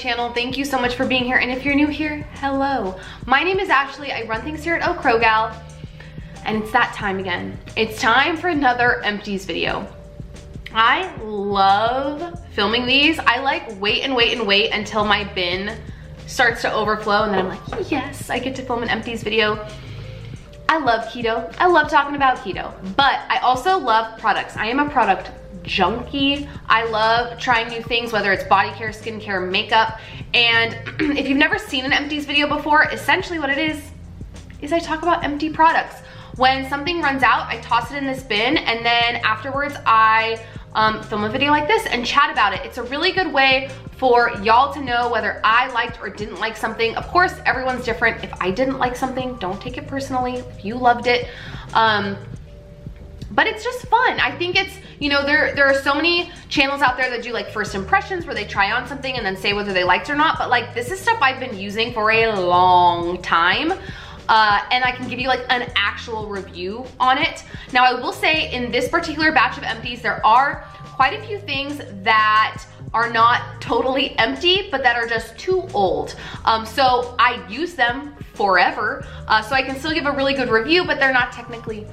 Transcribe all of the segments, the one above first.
channel. Thank you so much for being here. And if you're new here, hello. My name is Ashley. I run things here at Oh Crow Gal. And it's that time again. It's time for another Empties video. I love filming these. I like wait until my bin starts to overflow, and then I'm like, yes, I get to film an Empties video. I love keto. I love talking about keto, but I also love products. I am a product junkie. I love trying new things, whether it's body care, skincare, makeup. And if you've never seen an Empties video before, essentially what it is I talk about empty products. When something runs out, I toss it in this bin, and then afterwards I film a video like this and chat about it. It's a really good way for y'all to know whether I liked or didn't like something. Of course, everyone's different. If I didn't like something, don't take it personally. If you loved it, but it's just fun. I think it's, you know, there are so many channels out there that do like first impressions where they try on something and then say whether they liked it or not, but like this is stuff I've been using for a long time. And I can give you like an actual review on it. Now I will say in this particular batch of Empties, there are quite a few things that are not totally empty, but that are just too old. So I use them forever, so I can still give a really good review, but they're not technically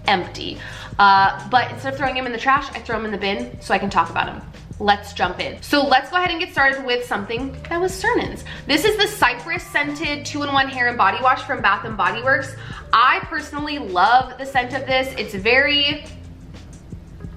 empty. But instead of throwing them in the trash, I throw them in the bin so I can talk about them. Let's jump in. So let's go ahead and get started with something that was Cernun's. This is the Cypress scented 2-in-1 hair and body wash from Bath & Body Works. I personally love the scent of this. It's very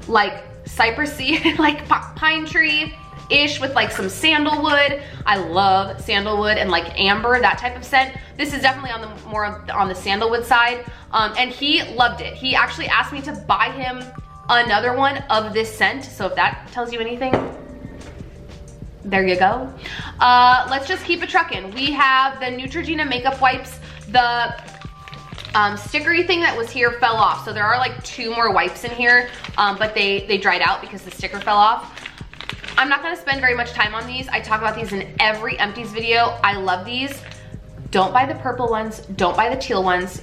like cypressy, like pine tree-ish with like some sandalwood. I love sandalwood and like amber, that type of scent. This is definitely on the more on the sandalwood side. And he loved it. He actually asked me to buy him another one of this scent, so if that tells you anything, there you go. Let's just keep it trucking. We have the Neutrogena makeup wipes. The stickery thing that was here fell off, so there are like 2 more wipes in here, but they dried out because the sticker fell off. I'm not gonna spend very much time on these. I talk about these in every Empties video. I love these. Don't buy the purple ones, don't buy the teal ones.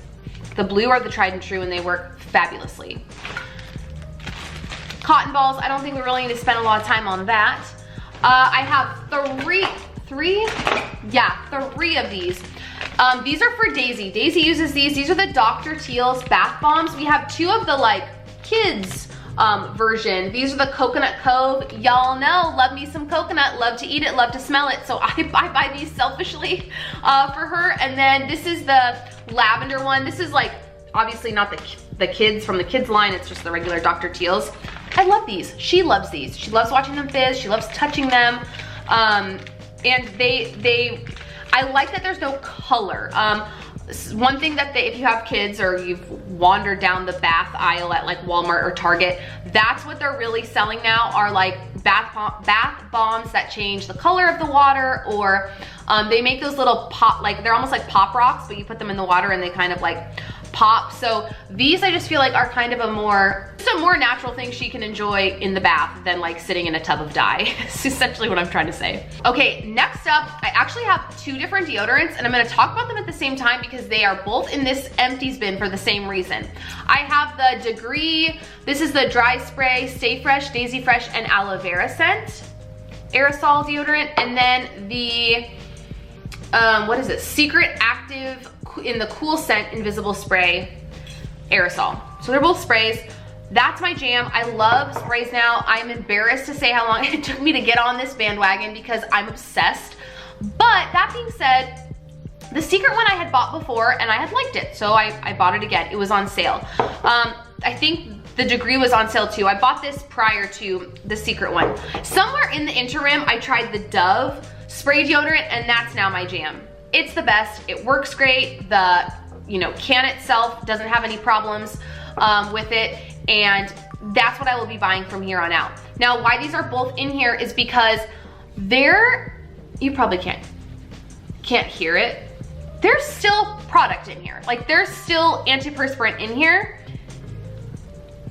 The blue are the tried and true, and they work fabulously. Cotton balls, I don't think we really need to spend a lot of time on that. I have three of these. These are for Daisy. Daisy uses these. These are the Dr. Teal's bath bombs. We have 2 of the like kids version. These are the Coconut Cove. Y'all know, love me some coconut, love to eat it, love to smell it. So I buy these selfishly for her. And then this is the lavender one. This is like, obviously not the kids from the kids line, it's just the regular Dr. Teal's. I love these. She loves these. She loves watching them fizz. She loves touching them. And I like that there's no color. One thing that if you have kids or you've wandered down the bath aisle at like Walmart or Target, that's what they're really selling now, are like bath bombs that change the color of the water, or they make those little pop, like they're almost like pop rocks, but you put them in the water and they kind of like pop. So these I just feel like are kind of a more natural thing she can enjoy in the bath than like sitting in a tub of dye. It's essentially what I'm trying to say. Okay, next up, I actually have 2 different deodorants, and I'm gonna talk about them at the same time because they are both in this Empties bin for the same reason. I have the Degree, this is the dry spray, Stay Fresh, Daisy Fresh, and Aloe Vera scent aerosol deodorant, and then the what is it? Secret Active in the cool scent invisible spray aerosol. So they're both sprays. That's my jam. I love sprays now. I'm embarrassed to say how long it took me to get on this bandwagon because I'm obsessed. But that being said, the Secret one I had bought before and I had liked it, so I bought it again. It was on sale. I think the Degree was on sale too. I bought this prior to the Secret one. Somewhere in the interim, I tried the Dove spray deodorant, and that's now my jam. It's the best. It works great. The can itself doesn't have any problems with it, and that's what I will be buying from here on out. Now, why these are both in here is because you probably can't hear it. There's still product in here. Like, there's still antiperspirant in here.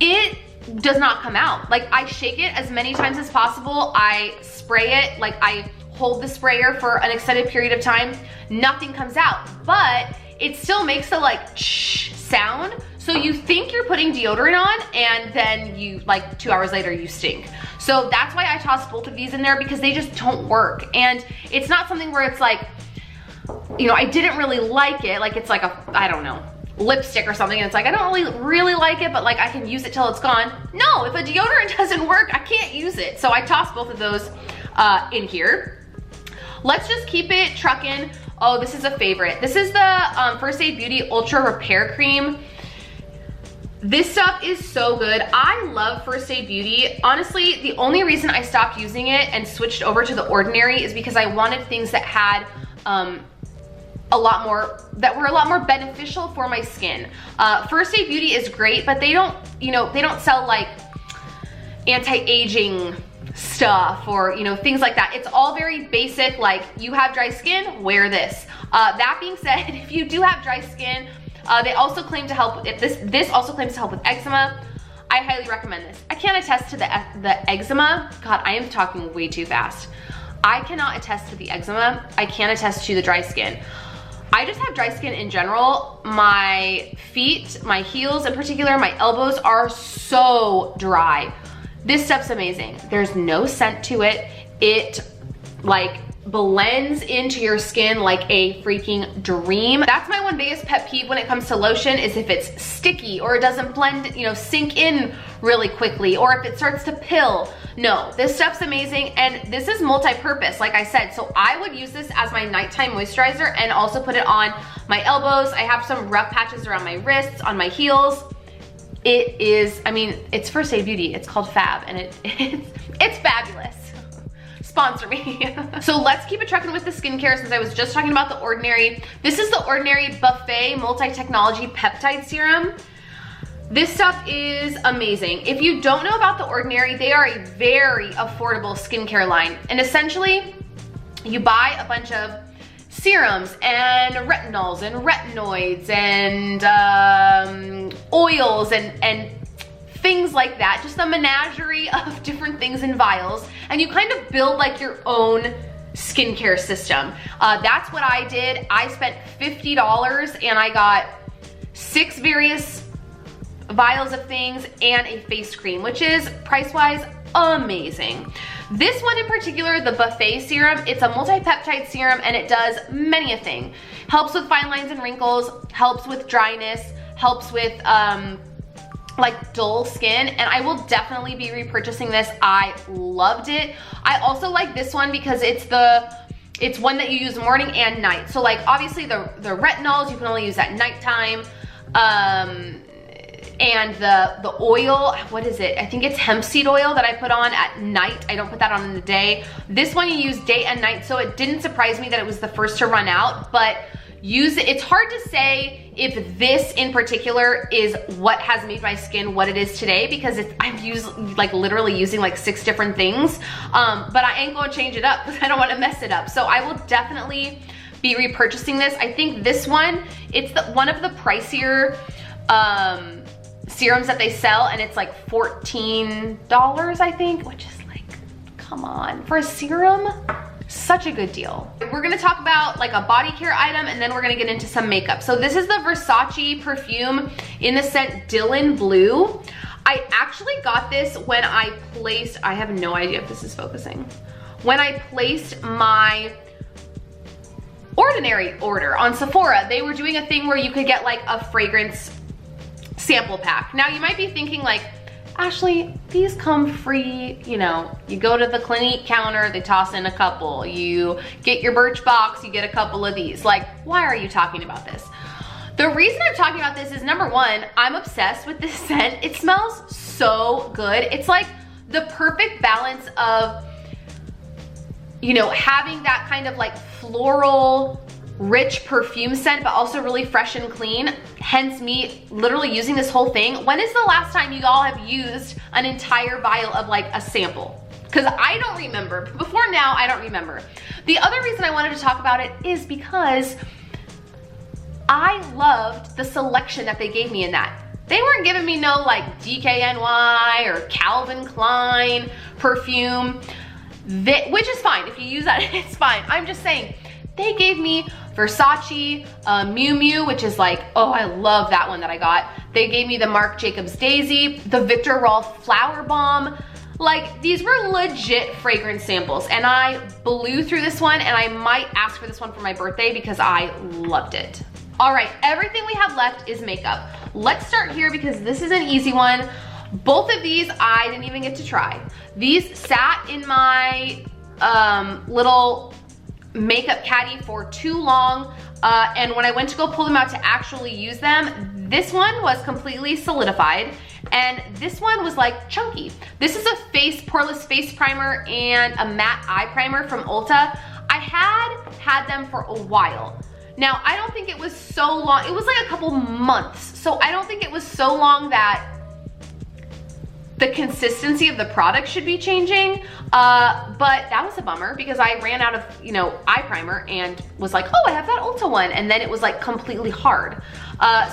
It does not come out. Like, I shake it as many times as possible. I spray it, like I hold the sprayer for an extended period of time. Nothing comes out, but it still makes the like shh sound. So you think you're putting deodorant on and then you, like 2 hours later, you stink. So that's why I toss both of these in there, because they just don't work. And it's not something where it's like, you know, I didn't really like it. Like it's like a, I don't know, lipstick or something, and it's like, I don't really like it, but like I can use it till it's gone. No, if a deodorant doesn't work, I can't use it. So I toss both of those in here. Let's just keep it trucking. Oh, this is a favorite. This is the First Aid Beauty Ultra Repair Cream. This stuff is so good. I love First Aid Beauty. Honestly, the only reason I stopped using it and switched over to The Ordinary is because I wanted things that had a lot more, that were a lot more beneficial for my skin. First Aid Beauty is great, but they don't, you know, they don't sell like anti-aging stuff or, you know, things like that. It's all very basic, like you have dry skin, wear this. That being said, if you do have dry skin, they also claim to help, this also claims to help with eczema. I highly recommend this. I can't attest to the eczema. God, I am talking way too fast. I cannot attest to the eczema. I can attest to the dry skin. I just have dry skin in general. My feet, my heels in particular, my elbows are so dry. This stuff's amazing. There's no scent to it. It like blends into your skin like a freaking dream. That's my one biggest pet peeve when it comes to lotion, is if it's sticky or it doesn't blend, you know, sink in really quickly, or if it starts to pill. No, this stuff's amazing, and this is multi-purpose, like I said. So I would use this as my nighttime moisturizer and also put it on my elbows. I have some rough patches around my wrists, on my heels. It is, I mean, it's First Aid Beauty. It's called Fab, and it's fabulous. Sponsor me. So let's keep it trucking with the skincare, since I was just talking about The Ordinary. This is The Ordinary Buffet Multi-Technology Peptide Serum. This stuff is amazing. If you don't know about The Ordinary, they are a very affordable skincare line. And essentially, you buy a bunch of serums and retinols and retinoids and oils and things like that. Just a menagerie of different things in vials. And you kind of build like your own skincare system. That's what I did. I spent $50 and I got 6 various vials of things and a face cream, which is price-wise amazing. This one in particular, the Buffet Serum, it's a multi-peptide serum and it does many a thing. Helps with fine lines and wrinkles, helps with dryness, helps with like dull skin, and I will definitely be repurchasing this. I loved it. I also like this one because it's one that you use morning and night. So like obviously the retinols you can only use at nighttime. And the oil, what is it? I think it's hemp seed oil that I put on at night. I don't put that on in the day. This one you use day and night, so it didn't surprise me that it was the first to run out, but use it. It's hard to say if this in particular is what has made my skin what it is today, because I've used like literally using like 6 different things, but I ain't gonna change it up because I don't wanna mess it up. So I will definitely be repurchasing this. I think this one, it's one of the pricier serums that they sell, and it's like $14, I think, which is like, come on, for a serum, such a good deal. We're gonna talk about like a body care item, and then we're gonna get into some makeup. So this is the Versace perfume in the scent Dylan Blue. I actually got this when I placed, I have no idea if this is focusing, when I placed my Ordinary order on Sephora. They were doing a thing where you could get like a fragrance sample pack. Now you might be thinking like, Ashley, these come free, you know, you go to the Clinique counter, they toss in a couple, you get your Birchbox, you get a couple of these. Like, why are you talking about this? The reason I'm talking about this is, number one, I'm obsessed with this scent. It smells so good. It's like the perfect balance of, you know, having that kind of like floral, rich perfume scent, but also really fresh and clean. Hence me literally using this whole thing. When is the last time you all have used an entire vial of like a sample? Because I don't remember. Before now, I don't remember. The other reason I wanted to talk about it is because I loved the selection that they gave me in that. They weren't giving me no like DKNY or Calvin Klein perfume, which is fine. If you use that, it's fine. I'm just saying, they gave me Versace, Miu Miu, which is like, oh, I love that one that I got. They gave me the Marc Jacobs Daisy, the Victor Rolf Flower Bomb. Like, these were legit fragrance samples, and I blew through this one, and I might ask for this one for my birthday because I loved it. All right, everything we have left is makeup. Let's start here because this is an easy one. Both of these I didn't even get to try. These sat in my little makeup caddy for too long, and when I went to go pull them out to actually use them, this one was completely solidified, and this one was like chunky. This is a poreless face primer and a matte eye primer from Ulta. I had them for a while. Now, I don't think it was so long. It was like a couple months, so I don't think it was so long that the consistency of the product should be changing, but that was a bummer because I ran out of, eye primer and was like, oh, I have that Ulta one, and then it was like completely hard.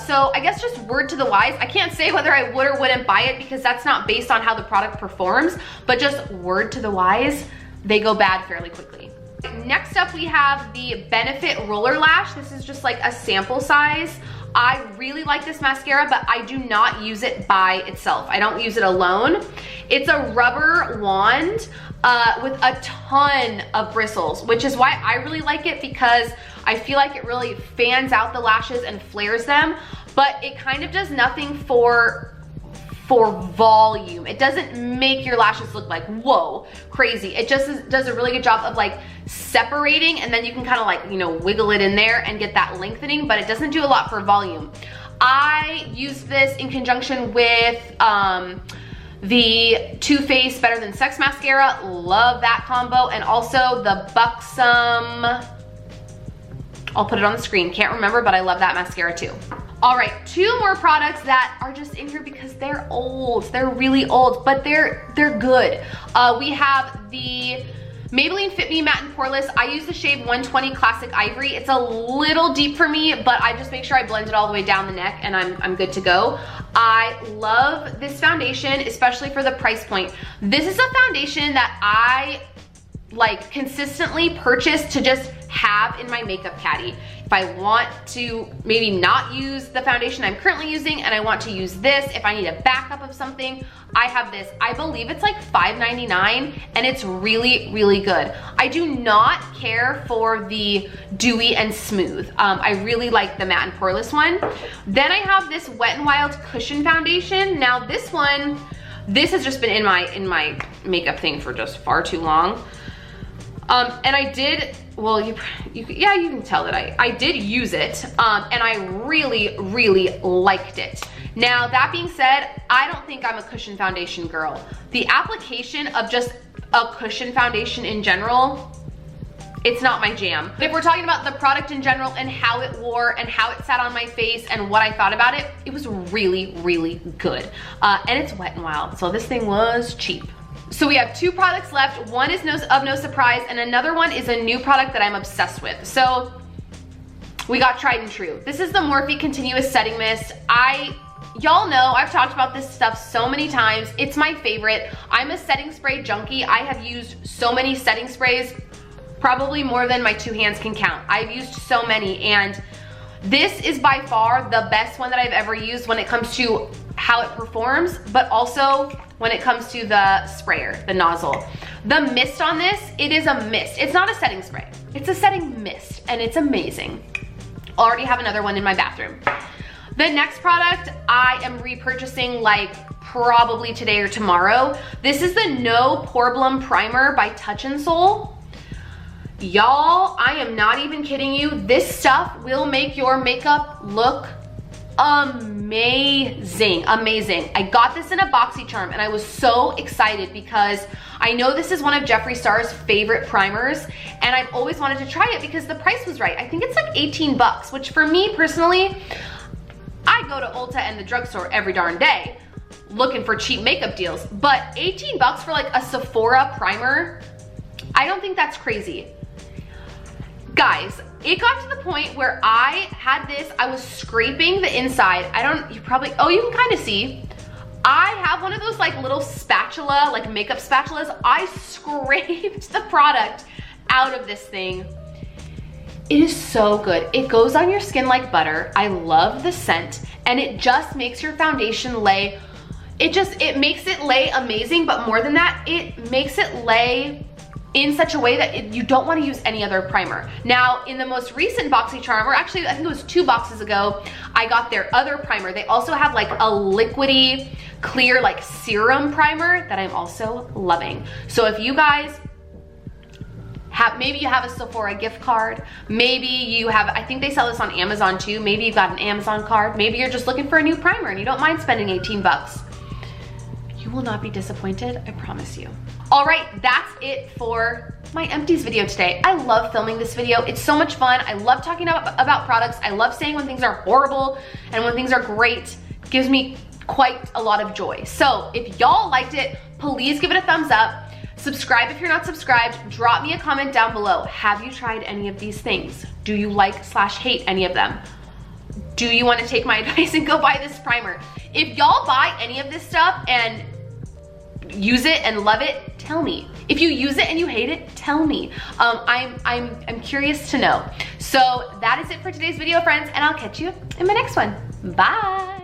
So I guess just word to the wise, I can't say whether I would or wouldn't buy it because that's not based on how the product performs, but just word to the wise, they go bad fairly quickly. Next up, we have the Benefit Roller Lash. This is just like a sample size. I really like this mascara, but I do not use it by itself. I don't use it alone. It's a rubber wand with a ton of bristles, which is why I really like it because I feel like it really fans out the lashes and flares them, but it kind of does nothing for volume. It doesn't make your lashes look like, whoa, crazy. It just does a really good job of like separating, and then you can kind of like, wiggle it in there and get that lengthening, but it doesn't do a lot for volume. I use this in conjunction with the Too Faced Better Than Sex mascara. Love that combo. And also the Buxom, I'll put it on the screen. Can't remember, but I love that mascara too. All right, two more products that are just in here because they're old. They're really old, but they're good. We have the Maybelline Fit Me Matte and Poreless. I use the shade 120 Classic Ivory. It's a little deep for me, but I just make sure I blend it all the way down the neck and I'm good to go. I love this foundation, especially for the price point. This is a foundation that I like consistently purchase to just have in my makeup caddy. If I want to maybe not use the foundation I'm currently using and I want to use this, if I need a backup of something, I have this. I believe it's like $5.99 and it's really, really good. I do not care for the dewy and smooth. I really like the matte and poreless one. Then I have this Wet n Wild Cushion Foundation. Now this one, this has just been in my makeup thing for just far too long. And I did, well, yeah, you can tell that I did use it, and I really, really liked it. Now, that being said, I don't think I'm a cushion foundation girl. The application of just a cushion foundation in general, it's not my jam. If we're talking about the product in general and how it wore and how it sat on my face and what I thought about it, it was really, really good. And it's Wet n Wild, so this thing was cheap. So we have two products left. One is of no surprise, and another one is a new product that I'm obsessed with. So we got tried and true. This is the Morphe Continuous Setting Mist. Y'all know I've talked about this stuff so many times. It's my favorite. I'm a setting spray junkie. I have used so many setting sprays, probably more than my two hands can count. I've used so many, and this is by far the best one that I've ever used when it comes to how it performs, but also when it comes to the sprayer, the nozzle. The mist on this, it is a mist. It's not a setting spray. It's a setting mist, and it's amazing. Already have another one in my bathroom. The next product I am repurchasing like probably today or tomorrow. This is the No Poreblem Primer by Touch in Sol. Y'all, I am not even kidding you. This stuff will make your makeup look amazing, amazing. I got this in a BoxyCharm and I was so excited because I know this is one of Jeffree Star's favorite primers, and I've always wanted to try it because the price was right. I think it's like 18 bucks, which for me personally, I go to Ulta and the drugstore every darn day looking for cheap makeup deals, but 18 bucks for like a Sephora primer, I don't think that's crazy. Guys, it got to the point where I had this, I was scraping the inside. You can kind of see. I have one of those like little spatula, like makeup spatulas. I scraped the product out of this thing. It is so good. It goes on your skin like butter. I love the scent, and it just makes your foundation lay, it makes it lay amazing, but more than that, it makes it lay in such a way that you don't want to use any other primer. Now, in the most recent BoxyCharm, or actually I think it was 2 boxes ago, I got their other primer. They also have like a liquidy, clear like serum primer that I'm also loving. So if you guys maybe you have a Sephora gift card, maybe you have, I think they sell this on Amazon too, maybe you've got an Amazon card, maybe you're just looking for a new primer and you don't mind spending 18 bucks. You will not be disappointed, I promise you. All right, that's it for my Empties video today. I love filming this video. It's so much fun. I love talking about products. I love saying when things are horrible and when things are great. It gives me quite a lot of joy. So if y'all liked it, please give it a thumbs up. Subscribe if you're not subscribed. Drop me a comment down below. Have you tried any of these things? Do you like/hate any of them? Do you want to take my advice and go buy this primer? If y'all buy any of this stuff and use it and love it, tell me. If you use it and you hate it, tell me. I'm curious to know. So that is it for today's video, friends, and I'll catch you in my next one. Bye.